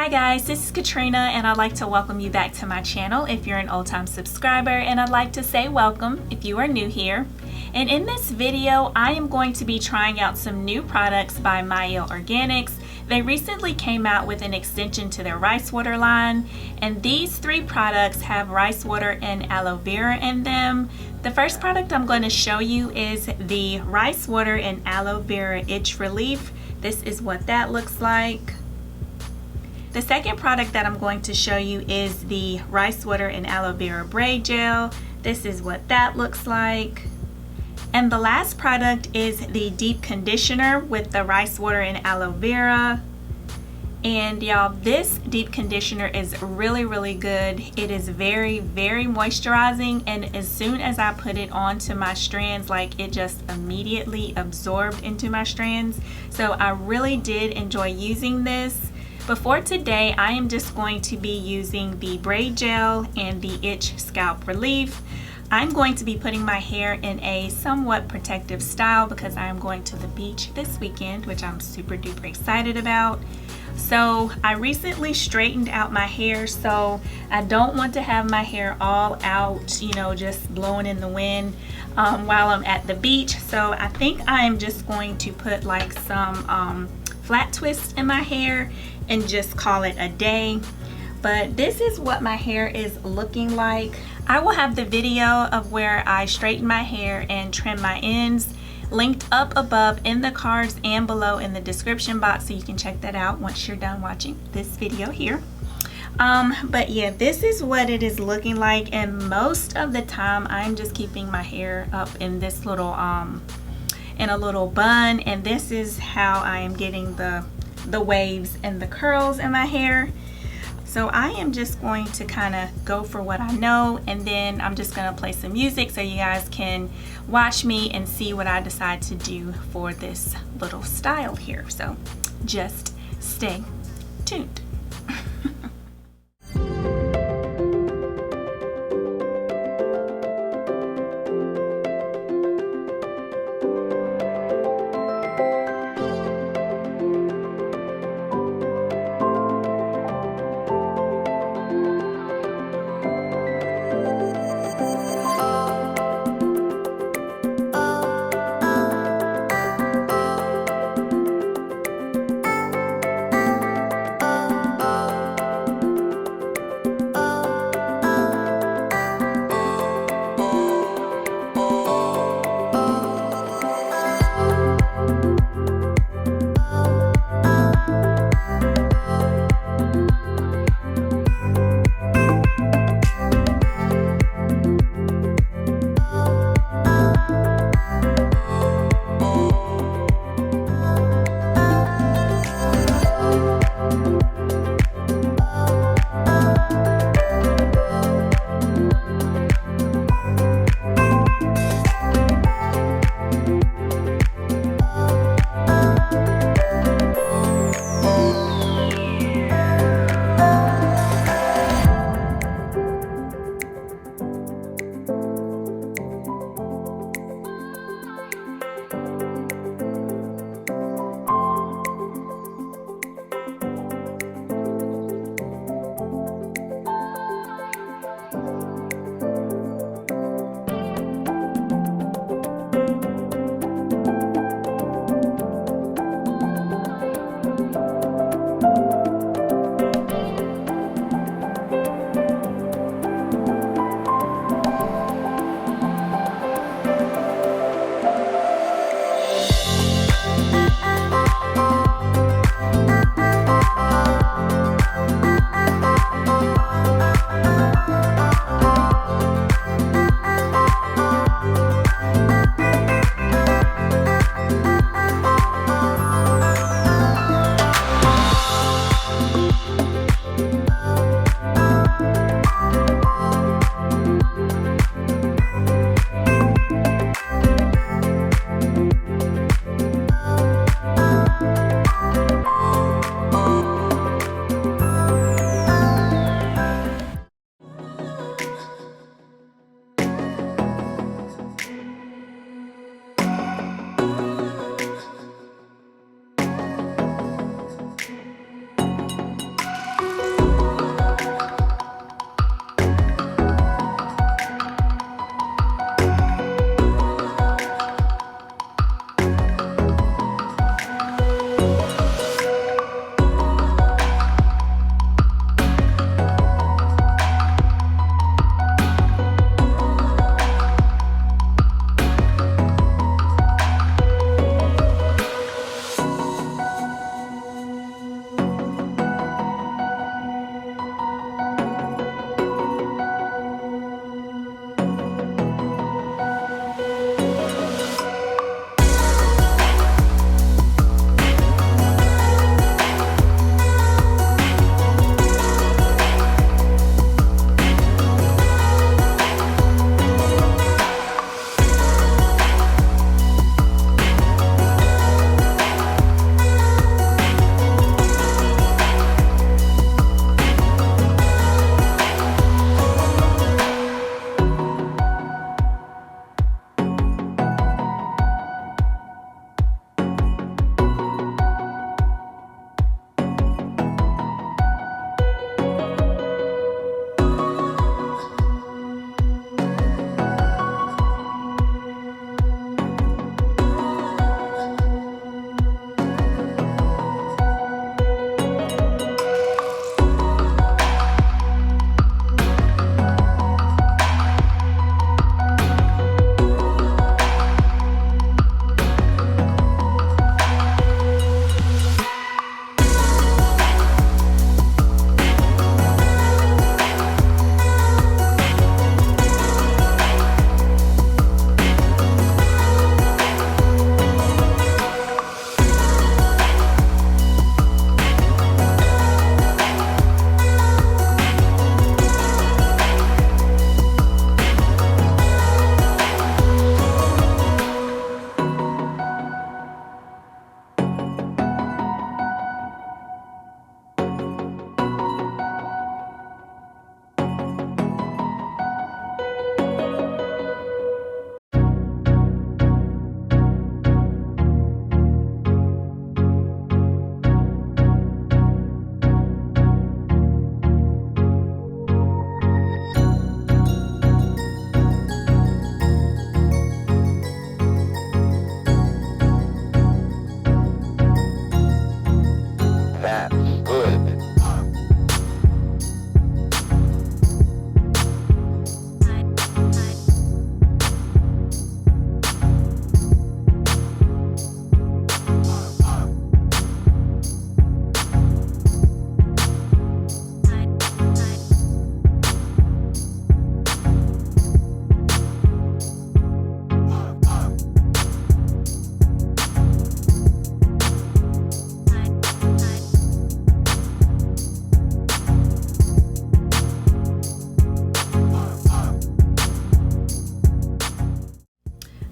Hi guys, this is Katrina and I'd like to welcome you back to my channel if you're an old-time subscriber, and I'd like to say welcome if you are new here. And in this video, I am going to be trying out some new products by Mielle Organics. They recently came out with an extension to their rice water line, and these three products have rice water and aloe vera in them. The first product I'm going to show you is the rice water and aloe vera itch relief. This is what that looks like. The second product that I'm going to show you is the rice water and aloe vera braid gel. This is what that looks like. And the last product is the deep conditioner with the rice water and aloe vera. And y'all, this deep conditioner is really good. It is very moisturizing, and as soon as I put it onto my strands, like, it just immediately absorbed into my strands. So I really did enjoy using this. But for today, I am just going to be using the braid gel and the itch scalp relief. I'm going to be putting my hair in a somewhat protective style because I'm going to the beach this weekend, which I'm super duper excited about. So I recently straightened out my hair, so I don't want to have my hair all out, you know, just blowing in the wind while I'm at the beach. So I think I'm just going to put like some flat twists in my hair and just call it a day. But this is what my hair is looking like. I will have the video of where I straighten my hair and trim my ends linked up above in the cards and below in the description box, so you can check that out once you're done watching this video here. But yeah, this is what it is looking like, and most of the time I'm just keeping my hair up in this little in a little bun, and this is how I am getting the waves and the curls in my hair. So I am just going to kind of go for what I know, and then I'm just going to play some music so you guys can watch me and see what I decide to do for this little style here. So just stay tuned.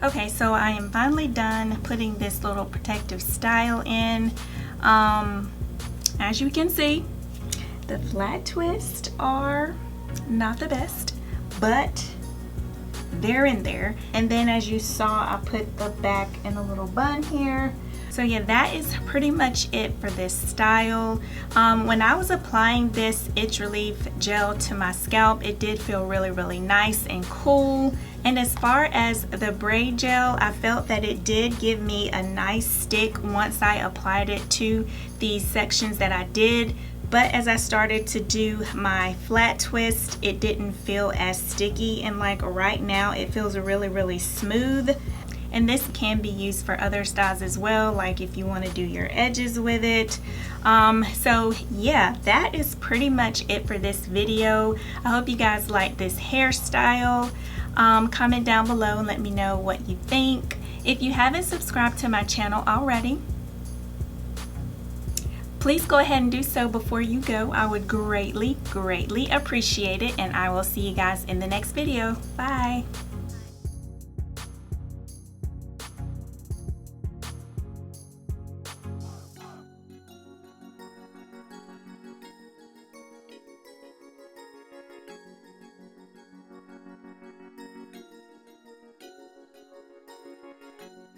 Okay, so I am finally done putting this little protective style in. As you can see, the flat twists are not the best, but they're in there. And then as you saw, I put the back in a little bun here. So yeah, that is pretty much it for this style. When I was applying this itch relief gel to my scalp, it did feel really nice and cool. And as far as the braid gel, I felt that it did give me a nice stick once I applied it to these sections that I did. But as I started to do my flat twist, it didn't feel as sticky, and like right now it feels really smooth. And this can be used for other styles as well, like if you want to do your edges with it. So yeah, that is pretty much it for this video. I hope you guys like this hairstyle. Comment down below and let me know what you think. If you haven't subscribed to my channel already, please go ahead and do so before you go. I would greatly appreciate it, and I will see you guys in the next video. Bye.